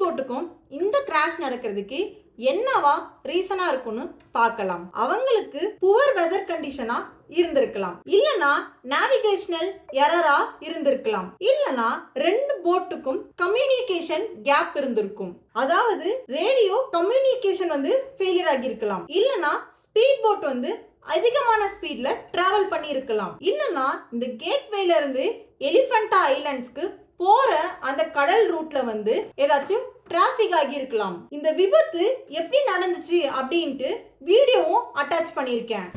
போட்டுக்கும் இந்த கிராஷ் நடக்கிறதுக்கு என்னவா ரீசனா இருக்கும்னு பார்க்கலாம். அவங்களுக்கு புவர் வெதர் கண்டிஷனா இருந்திருக்கலாம், இல்லனா நேவிகேஷனல் எரரா இருந்திருக்கலாம், இல்லனா ரெண்டு போட்டுக்கும் கம்யூனிகேஷன் கேப் இருந்திருக்கும். அதாவது ரேடியோ கம்யூனிகேஷன் ஃபெயிலியர் ஆகி இருக்கலாம், இல்லனா ஸ்பீட் போட் அதிகமான ஸ்பீட்ல டிராவல் பண்ணி இருக்கலாம், இல்லனா இந்த கேட்வேல இருந்து எலிஃபண்டா ஐலண்ட்ஸ்க்கு போற அந்த கடல் ரூட்ல ஏதாச்சும் டிராபிக் ஆகி இருக்கலாம். இந்த விபத்து எப்படி நடந்துச்சு அப்படின்ட்டு வீடியோவும் அட்டாச் பண்ணியிருக்கேன்.